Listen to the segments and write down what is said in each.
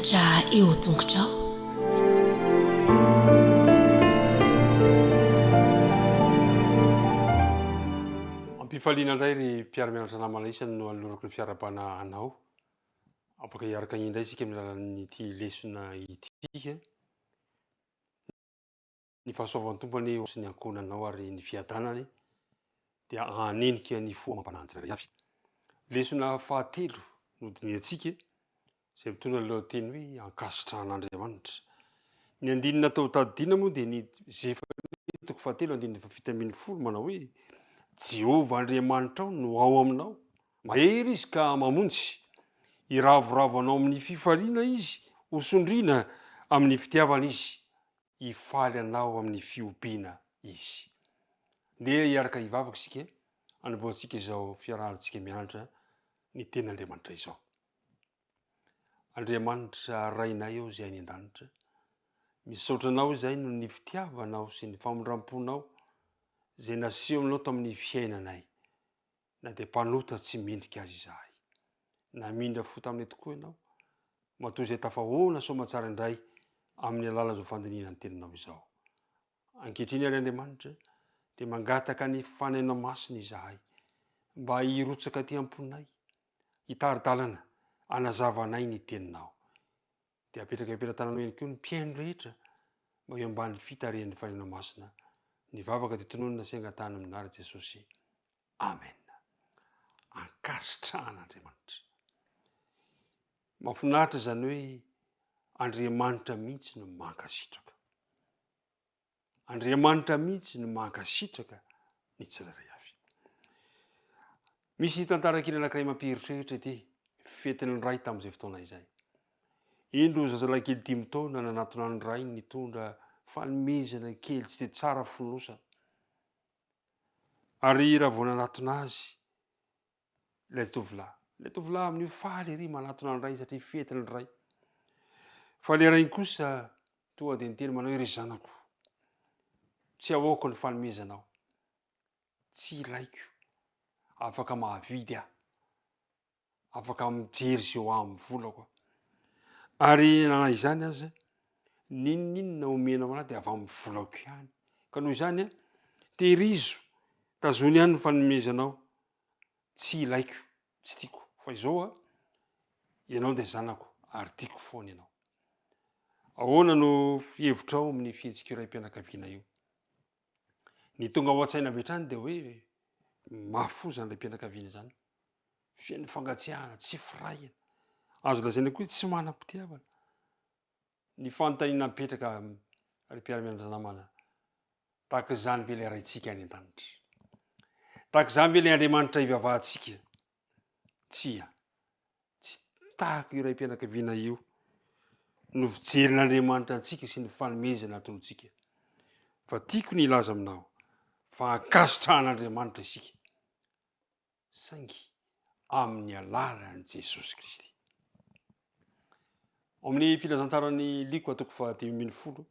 mianatra eo tongotrao. Ampifaliana indray ry mpiara-mianatra namana isany no alorako ny fiarabana anao. Afaka hiaraka indray isika amin'ny alalan'ity lesona ity. Ny fahasoavan'ny tompony sy ny ankonanao ary ny fiadanany dia hanenika ny fo amam-pananjy iray avy. Lesona fahatelo nodiniantsika izay mitondra ny lohateny hoe ankasitrahan'Andriamanitra. Ny andinina tao tadidiana moa dia ny toko fahatelo andinina fito ambin'ny folo manao hoe Jehovah Andriamanitra no ao aminao, mahery izy ka mamonjy, iravoravo anao amin'ny fifaliana izy, hosondriana amin'ny fitiavana izy, hifaly anao amin'ny fiompiana izy. Ndeha hiaraka hivavaka isika, hanamboarantsika izao fiarahantsika mianatra ny ten'Andriamanitra izao. Andriamanitra rainay eo izay any an-danitra, misaotra anao izay no ny fitiavanao sy ny famondram-ponao izay naseho aminao tamin'ny fiainanay, na dia mpanota tsy mendrika azy izahay. Namindra fo taminay tokoa ianao, matoa izay tafahoana soamantsara indray amin'ny alala zao fandiniana ny teninao izao. Ankehitriny ary Andriamanitra dia mangataka ny fanaina masina izahay, mba hirotsaka aty am-ponay, hitari-dalana, hanazavanay ny teninao. Dia apetraka ampelantananao ihany koa ny mpiaino rehetra mba eo ambany fitarihan'ny fanaina masina. Ny vavaka dia tononona sy angatahana amin'ny anarana Jesosy. Amen. Ankasitrahan'Andriamanitra. Mahafinaritra izany hoe Andriamanitra mihitsy no mankasitraka. Andriamanitra mihitsy no mankasitraka ny tsirairay avy. Misy tantara kely anankiray mampiheritreritra ity, fetin'ny ray tamin'izay fotoana izay. Indro zazalahy kely 5 taona nanatona ny ray nitondra fanomezana kely tsy dia tsara fonosana. Ary raha vao nanatona azy ilay tovolahy amin'io faly ery manatona ny ray satria fetin'ny ray. Fa ilay ray kosa tonga dia niteny manao hoe ry zanako, tsy ahoako ny fanomezanao, tsy ilaiko, afaka mahavidy aho, afaka mijery zay ho amin'ny volako. Ary nanahy izany aza, ninona omenao anahy dia avy amin'ny volako ihany. Ka noho izany tehirizo, tazony ihany ny fanomezanao, tsy ilaiko, tsy tiako. Fa izao ianao dia zanako ary tiako foana ianao. Ahoana no hevitrao amin'ny fihetsika raim-pianakaviana io? Ny tonga ao an-tsaina avy hatrany dia hoe mafy fo zany ilay mpianakaviana zany. Fiain'ny fangatsiahana, tsy firahina. Azo lazaina koa tsy manam-pitiavana. Ny fanontaniana mipetraka ary mpiara-mianatra namana, tahaka izany ve ilay raintsika any an-danitra? Tahaka izany ve ilay Andriamanitra ivavahantsika? Tsia, tsy tahaka io raim-pianakaviana io no fijerin'Andriamanitra antsika sy ny fanomezana ataontsika. Fa tiako ny ilaza aminao fa ankasitrahan'Andriamanitra isika, saingy amin'ny alalan'i Jesosy Kristy. Ao amin'ny filazantsarany Liko toko faha 10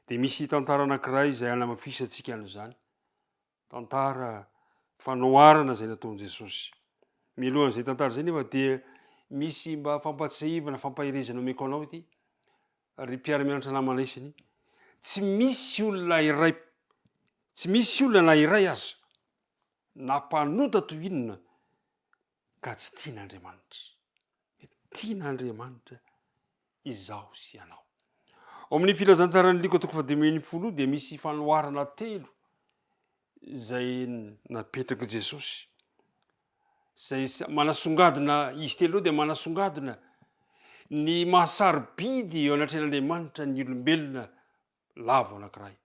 dia misy tantara anankiray izay hanamafisantsika an'izany. Tantara fanoharana izay nataon'i Jesosy. Mialohan'izay tantara izay nefa dia misy mba fampatsiahivana, fampahirizana omeko anao ity, ry mpiara-mianatra namana isany. Tsy misy olona na iray aza nampanota toy inona ka tsy tian'Andriamanitra. Tian'Andriamanitra izaho sy ianao. Ao amin'ny filazantsarany Liko toko faha 10 dia misy fanoharana telo izay napetraka Jesosy. Izay manasongadina izy telo dia manasongadina ny mahasarobidy eo anatrehan'Andriamanitra ny olombelona lavo anankiray.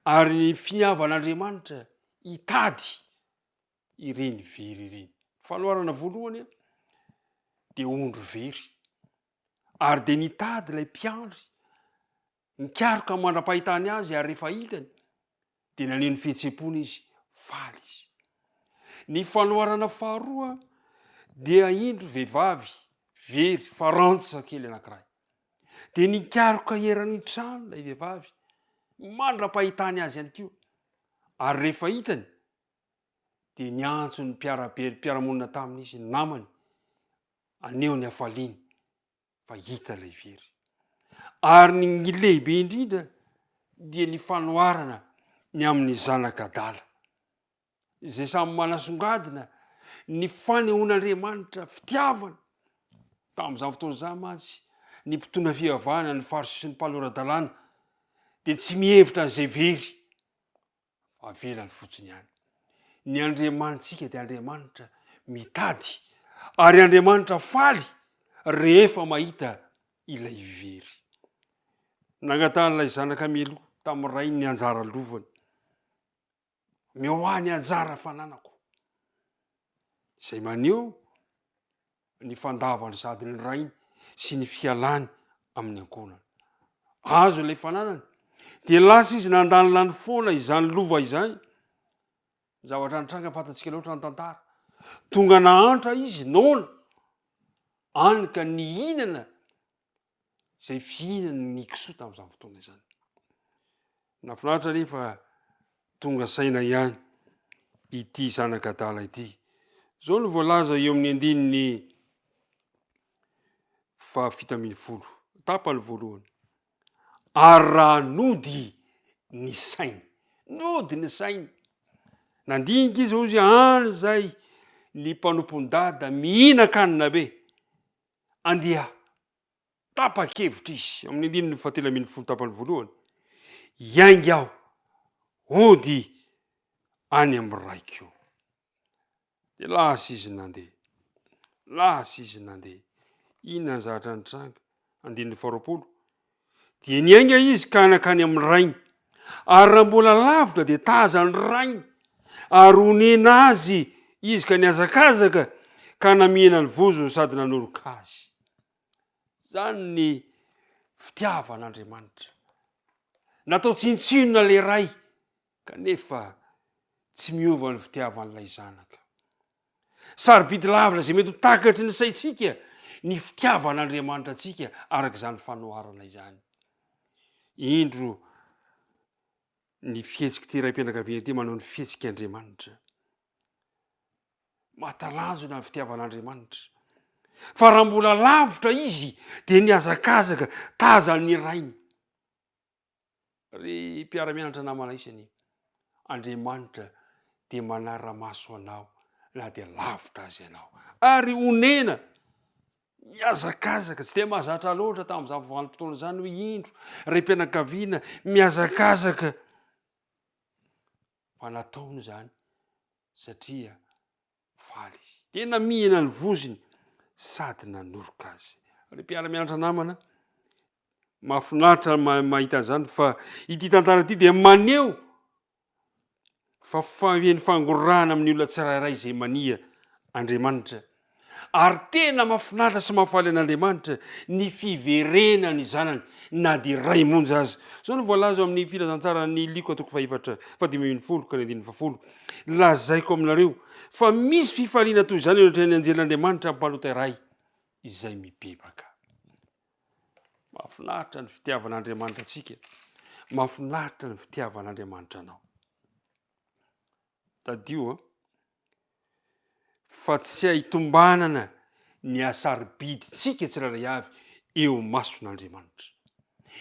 Ary ny finiavan'Andriamanitra hitady ireny very ireny. Fanoharana voalohany dia ondro very. Ary dia nitady ilay mpiandry, nikaroka mandra-pahitany azy ary rehefa hitany dia naneno fihetsem-pony izy, faly izy. Ny fanoharana faharoa dia indro vehivavy very farantsa kely anankiray. Dia nikaroka eran'ny trano ilay vehivavy, mandra-pahitany azy ihany koa. Ary rehefa hitany dia niantso ny mpiara-monina taminy izy, namany, aneo ny hafaliany fa hita ilay very. Ary ny lehibe indrindra dia ny fanoharana ny amin'ny zanak'adala izay samy manasongadina ny fanehoan'Andriamanitra fitiavana tamin'izany fotoana izany mantsy ny mpitondra fivavahana ny Fariseo sy ny mpanoran-dalàna dia tsy mihevitra an'izay very avelany fotsiny ihany. Ny Andriamanitsika dia Andriamanitra mitady ary Andriamanitra faly rehefa mahita ilay very. Nangatan'ilay zanaka mialoha tamin'ny ray ny anjara lovany. Mioa ny anjara fananako izay maneho ny fandavany sady ny rainy sy ny fialany amin'ny ankonany. Azo ilay fananany dia lasa izy nandany lany foana izany lova izany. Zavatra nitranga fantatsika loatra ny tantara. Tonga nahantra izy noana anika ny hinana izay fihinany ny kisoa tamin'izany fotoana izany. Nafinaritra nefa tonga saina ihany ity zanak'adala ity. Zao no voalaza eo amin'ny andininy 110, tapany voalohany. Ary raha nody ny sainy, nody ny sainy. Nandinika izy ozy any zay ny mpanompon-dada mihina-kanina be. Andeha tapa-kevitra izy amin'ny andininy 110 tapany voalohany. Iainga aho, ody any amin'ny raiko. Dia lasa izy nandeha. Lasa izy nandeha. Inona ny zavatra nitranga? Andininy 20. Dia niainga izy ka nakany amin'ny rainy. Ary raha mbola lavitra dia taza ny rainy. Ary onena azy izy ka niazakazaka ka namihana ny vozony sady nanoroka azy. Zany ny fitiavan'Andriamanitra. Natao tsintsinona le ray kanefa tsy miova ny fitiavan'ilay zanaka. Sarobidy lavitra izay mety ho takatry ny saitsika ny fitiavan'Andriamanitra antsika arak'izany fanoharana izany. Indro ny fihetsika ty raim-pianakaviana ty manao ny fihetsika-Andriamanitra. Matalanjona ny fitiavan'Andriamanitra. Fa raha mbola lavitra izy dia niazakazaka taza ny rainy. Ry mpiara-mianatra namana isany, Andriamanitra dia manara-maso anao na dia lavitra azy ianao. Ary onena miazakazaka, tsy dia mahazatra loatra tamin'izany vanim-potoana izany hoe indro ray mpianakaviana miazakazaka. Fa nataony izany satria faly izy. Tena mihina ny voziny sady nanoroka azy. Ry mpiara-mianatra namana, mahafinaritra mahita an'izany fa ity tantara ity dia maneho fa fahavian'ny fangorana amin'ny olona tsirairay izay mania Andriamanitra. Ary tena mahafinaritra sy mahafaly an'Andriamanitra ny fiverenany zanany na dia ray monja azy. Zao no voalaza amin'ny filazantsarany Liko 5:10-10. Lazaiko aminareo fa misy fifaliana toy izany eo ny anjelan'Andriamanitra ampanota ray izay mibebaka. Mahafinaritra ny fitiavan'Andriamanitra antsika. Mahafinaritra ny fitiavan'Andriamanitra anao. Tadio fa tsy ahitombanana ny asarobiditsika tsirairay avy eo mason'Andriamanitra.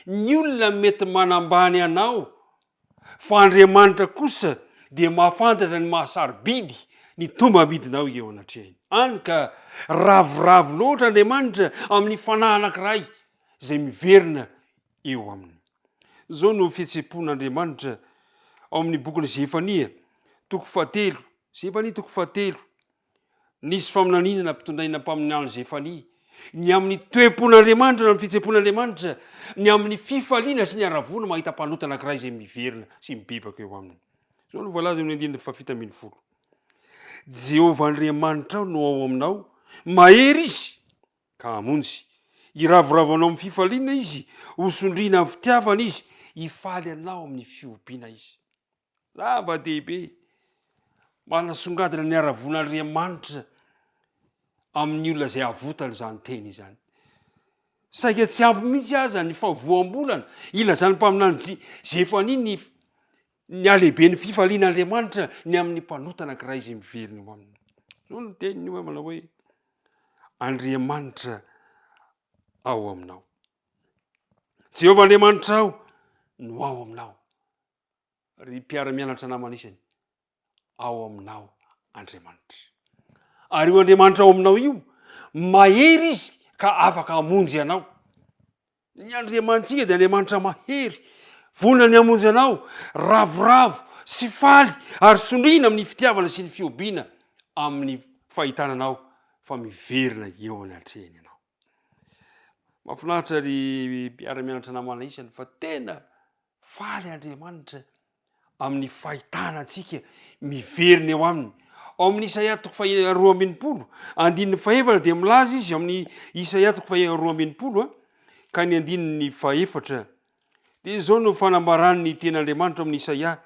Ny olona mety manambany anao fa Andriamanitra kosa dia mahafantatra ny mahasarobidy ny tombam-bidinao eo anatrehany. Any ka ravoravo loatra Andriamanitra amin'ny fanahy anankiray izay miverina eo aminy. Zao no fihetsepon'Andriamanitra ao amin'ny bokin'ny Zefania 3:7. Nisy faminaninana mpitondraina mpaminany Zefania. Ny amin'ny toe-pon'Andriamanitra na amin'ny fitsepon'Andriamanitra, ny amin'ny fifaliana sy ny aravona mahita mpanota anankiray izay miverina sy mibebaka eo aminy. Zao no voalaza amin'ny andininy 7. Jehovah Andriamanitra no ao aminao, mahery izy ka hamonjy. Iravoravanao amin'ny fifaliana izy, hosondriana amin'ny fitiavana izy, hifaly anao amin'ny fiompiana izy. Zava-dehibe. Manasongadina ny aravon'Andriamanitra amin'ny olona izay avotany izany teny izany. Saika tsy ampy mihitsy aza ny favoam-bolana ilazany mpaminany Zefania ny alehibe ny fifalian'Andriamanitra ny amin'ny mpanota anankiray izay miverina eo aminy. Zao no teniny hoe manao hoe Andriamanitra ao aminao. Jehovah Andriamanitra aho no ao aminao. Ry mpiara-mianatra namana isany ao aminao Andriamanitra. Ary io Andriamanitra ao aminao io mahery izy ka afaka hamonjy anao. Ny Andriamantsika dia Andriamanitra mahery, vonona ny hamonjy anao ravoravo sy faly ary sondriana amin'ny fitiavana sy ny fiobiana amin'ny fahitananao fa miverina eo anatrehany anao. Mahafinaritra ry mpiara-mianatra namana isany fa tena faly Andriamanitra amin'ny fahitana antsika miverina eo aminy. Ao amin'ny Isaia 2:20 andininy 4 dia milaza izy amin'ny Isaia 2:20 ka ny andininy 4 dia izao no fanambarany ten'Andriamanitra amin'ny Isaia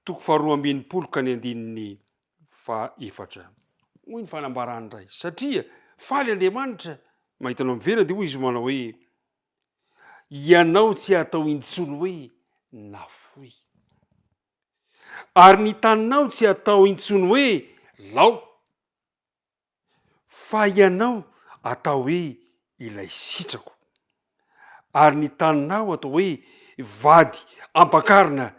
2:20 ka ny andininy 4. Hoy ny fanambarany iray satria faly Andriamanitra mahitanao miverina dia hoy izy manao hoe ianao tsy atao intsony hoe nafoy ary ny taninao tsy atao intsony hoe lao fa ianao atao hoe ilay sitrako ary ny taninao atao hoe vady ampakarina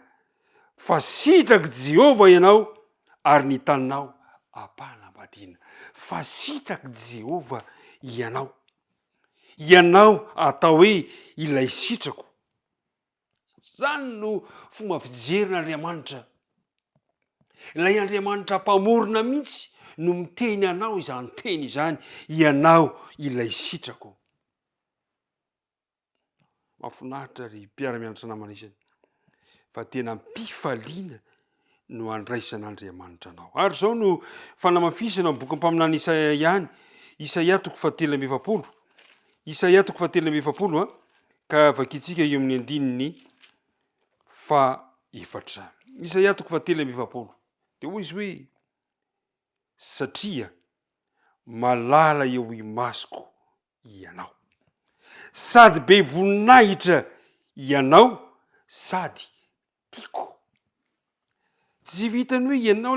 fa sitraky Jehovah ianao ary ny taninao ampanambadiana. Fa sitraky Jehovah ianao atao hoe ilay sitrako. Zany no fomba fijerin'Andriamanitra. Ilay Andriamanitra mpamorona mihitsy no miteny anao izany teny izany, ianao ilay sitrako. Mahafinaritra ry mpiara-mianatra namana isany fa tena mpifaliana no andraisan'Andriamanitra anao. Ary zao no fanamafisana amin'ny boky mpaminany Isaia ihany, Isaia 3:20. Isaia 3:20 ka vakitsika eo amin'ny andininy 4. Isaia 3:20 dia hoy izy hoe satria malala eo imasoko ianao sady be voninahitra ianao sady tiako. Tsy vitany hoe ianao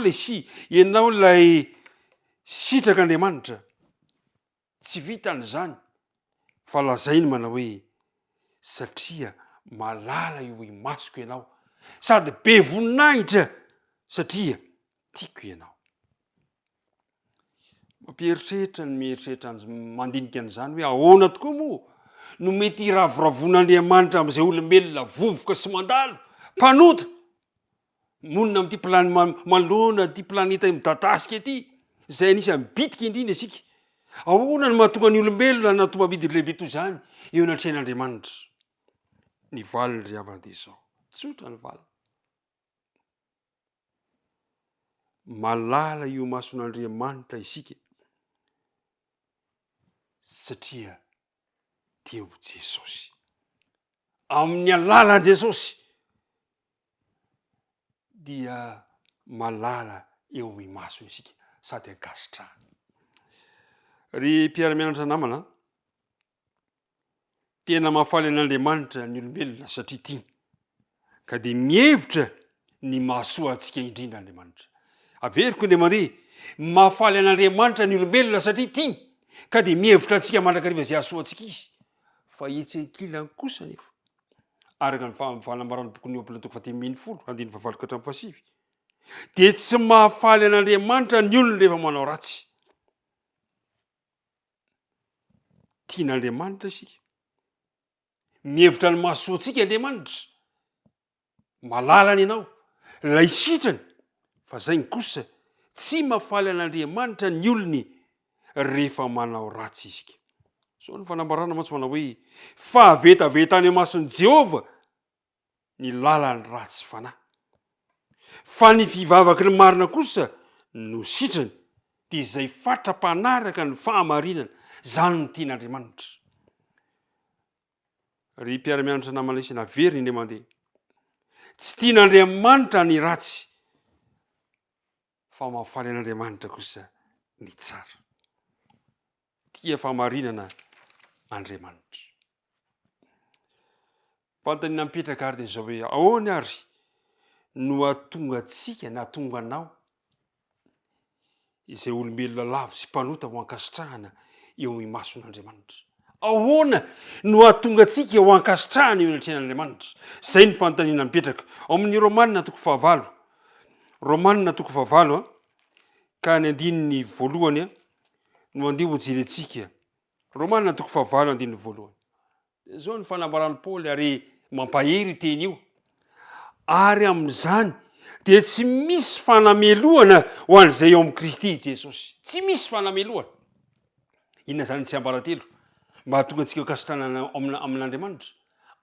lay sitrak'Andriamanitra, tsy vitany zany fa lazainy manao hoe satria malala eo imasoko ianao sady be voninahitra satria tiako ianao. Mampieritreritra ny mieritreritra mandinika an'izany hoe ahoana tokoa moa no mety iravoravon'Andriamanitra amin'izay olombelona vovoka sy mandalo mpanota monina amin'ity plany manoloana ty planeta midadasika ity izay anisany bitika indrindra isika. Ahoana no mahatonga ny olombelona natomba bidy lehibe toy izany eo anatrehan'Andriamanitra? Ny valiny ry havana dia izao, tsotra ny valiny. Malala io mason'Andriamanitra isika satria teo Jesosy. Amin'ny alalan'i Jesosy dia malala eo imaso isika sady ankasitrahana. Ry mpiara-mianatra namana, tena mahafaly an'Andriamanitra ny olombelona satria tiany ka dia mihevitra ny mahasoa antsika indrindra Andriamanitra. Averiko ny mandeha mahafaly an'Andriamanitra ny olombelona satria tiany ka dia mihevitra antsika mandrakariva izay hahasoa antsika izy fa etsenkilany kosa nefa araka ny fanambarany boky Hiob 10:7 dia tsy mahafaly an'Andriamanitra ny olona rehefa manao ratsy. Tian'Andriamanitra isika, mihevitra ny mahasoa antsika Andriamanitra, malala ny ianao, lay sitrany, fa zay ny kosa tsy mahafaly an'Andriamanitra ny olony rehefa manao ratsy isika. So ny fanambarana mantsy manao hoe fahavetavetany mason'i Jehovah ny lalany ratsy fanahy, fa ny fivavaky ny marina kosa no sitrany dia izay fatra-panaraka ny fahamarinana. Zany no tian'Andriamanitra. Ry mpiara-mianatra namana isany averiny ny mandeha, tsy tian'Andriamanitra ny ratsy fa mahafaly an'Andriamanitra kosa ny tsara. Tia fahamarinana Andriamanitra. Fantany napetraka ary dia zao hoe ahoana ary no ahatonga antsika na ahatonga anao izay olombelona lavo sy mpanota ho ankasitrahana eo imason'Andriamanitra? ahoana no atonga antsika ho ankasitrahana eo anatrehan'andriamanitra. Zay ny fanontaniana mipetraka ao amin'ny Romanina toko fahavalo. Romanina toko fahavalo ka ny andininy voalohany no andeha ho jerentsika. Romanina toko fahavalo andininy voalohany. Zao ny fanambarany Paoly ary mampahery teny io. Ary amin'izany dia tsy misy fanameloana ho an'izay eo amin'ny Kristy Jesosy. Tsy misy fanameloana. Inona zany tsy ambaratelo? Mba hatonga antsika ankasitrahana amin'Andriamanitra.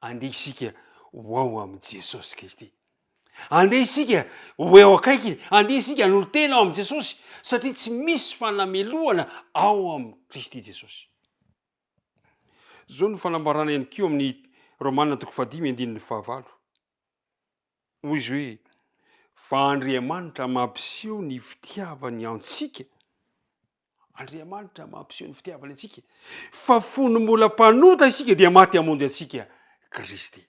Andeha isika ho ao amin'ny Jesosy Kristy. Andeha isika ho eo akaikiny. Andeha isika hanolo tena ao amin'ny Jesosy. Satria tsy misy fanameloana ao amin'ny Kristy Jesosy. Zao ny fanambarana ihany koa amin'ny Romanina toko 5:15. Hoy izy hoe fa Andriamanitra mampiseho ny fitiavany antsika. Andriamanitra mampiseho ny fitiavany antsika. Fa fony mbola mpanota isika dia maty hamonjy antsika Kristy.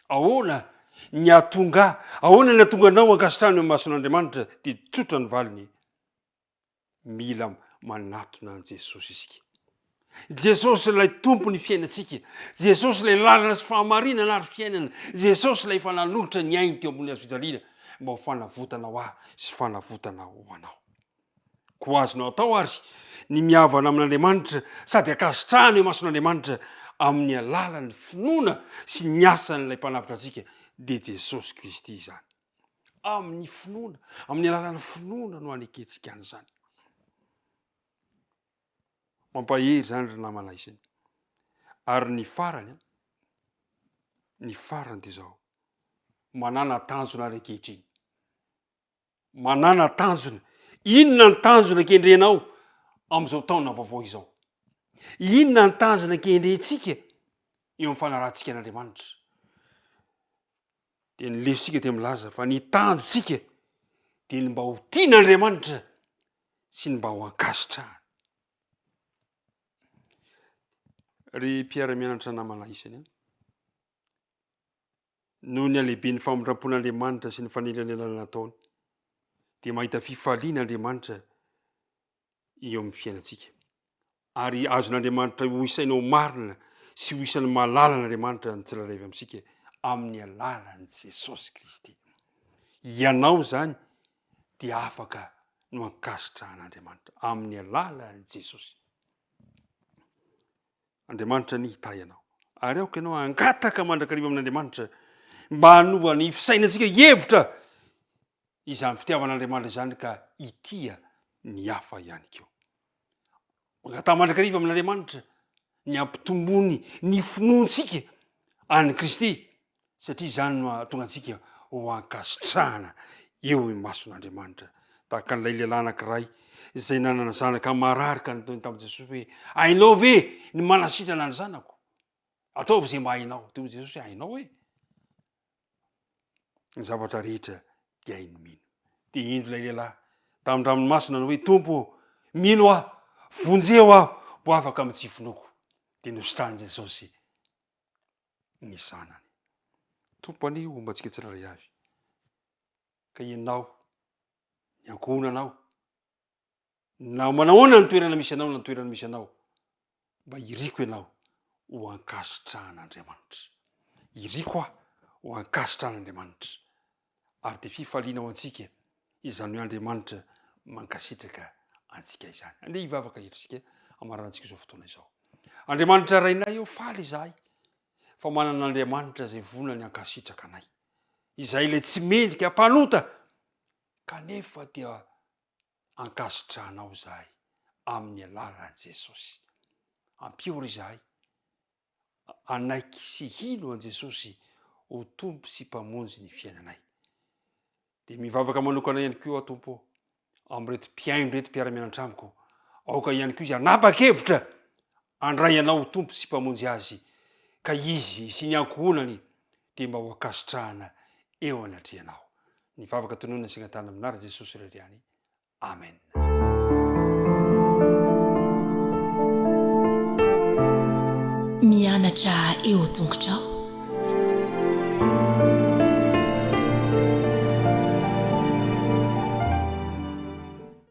Ahoana ny atonga, ahoana ny atonga anao ankasitrahana eo mason'Andriamanitra dia tsotra ny valiny. Mila manatona an Jesosy isika. Jesosy ilay tompony fiainantsika. Jesosy ilay lalana sy fahamarinana ary fiainana. Jesosy ilay fananolotra ny ainy teo ambony hazofijaliana mba ho fanavotana ho ahy sy fanavotana ho anao. Ko azonao atao ary ny mihavana amin'Andriamanitra sady ankasitrahana eo mason'Andriamanitra amin'ny alalan'ny finoana sy ny asan'ilay mpanavitra antsika dia Jesosy Kristy zany. Amin'ny finoana, amin'ny alalan'ny finoana no aneketsika an'izany. Mampahery zany ry namana izany. Ary ny farany dia zao. Manana tanjona reketriny. Manana tanjona. Inona ny tanjona kendrenao amin'izao taona vaovao izao? Inona ny tanjona kendrentsika eo amin'ny fanarahantsika n'Andriamanitra? Dia ny lesitsika dia milaza fa ny tanjontsika dia ny mba ho tian'Andriamanitra sy ny mba ho ankasitrahana. Ry mpiara-mianatra namana isany noho ny alehibe ny famindrampon'Andriamanitra sy ny fanelanelana nataony dia mahita fifaliana Andriamanitra eo amin'ny fiainantsika. Ary azon'Andriamanitra ho isainao marina sy ho isan'ny mahalala n'Andriamanitra ny tsirairay amintsika amin'ny alalan'i Jesosy Kristy. Ianao zany dia afaka no ankasitrahan'Andriamanitra amin'ny alalan'i Jesosy. Andriamanitra ny hita ianao. Ary aoka ianao angataka mandrakariva amin'Andriamanitra mba hanova ny fisainantsika hevitra izany fitiavan'Andriamanitra izany ka itia ny hafa ihany keo. Mangata mandrakariva amin'Andriamanitra ny ampitombony ny finoantsika any Kristy satria izany no atonga antsika ho ankasitrahana eo amin'ny mason'Andriamanitra. Tahaka an'ilay lehilahy anankiray izay nanana zanaka mararika nataony tamin'i Jesosy hoe hainao ve ny manasitrana ny zanako? Ataovy izay mba hainao. Dia Jesosy hainao e. Ny zavatra rehetra dia hainy mino. Dia indro ilay lehilahy tamin'ny ranomasina hoe Tompo, mino aho, vonjeo aho, mbo afaka amin'ny tsy finoko. Dia nositrahany Jesosy ny zanany. Tompo anio mba antsika tsirairay avy. Ka ianao, ny ankohonanao, na manahoana ny toerana misy anao na ny toerana misy anao, mba iriko ianao ho ankasitrahan'Andriamanitra. Iriko aho ho ankasitrahan'Andriamanitra. Ary dia fifaliana ao antsika izany hoe Andriamanitra mankasitraka antsika izany. Andeha hivavaka eto amarantsika izao fotoana izao. Andriamanitra rainay eo faly izahay fa manana Andriamanitra izay vonona ny ankasitraka anay. Izay ilay tsy mendrika mpanota kanefa dia ankasitrahanao izahay amin'ny alalan'i Jesosy. Ampiori izahay anaiky sy hino an Jesosy ho tompo sy mpamonjy ny fiainanay. Dia mivavaka manokana ihany koa Tompo amin'ireto mpiaino reto mpiara-mianatra amiko. Aoka ihany koa izy hanapa-kevitra handray anao ho tompo sy mpamonjy azy ka izy sy ny ankohonany dia mba ho ankasitrahana eo anatrehanao. Nivavaka tonoina sy tany amin'ara Jesosy reriany. Amen. Mianatra eo tongotrao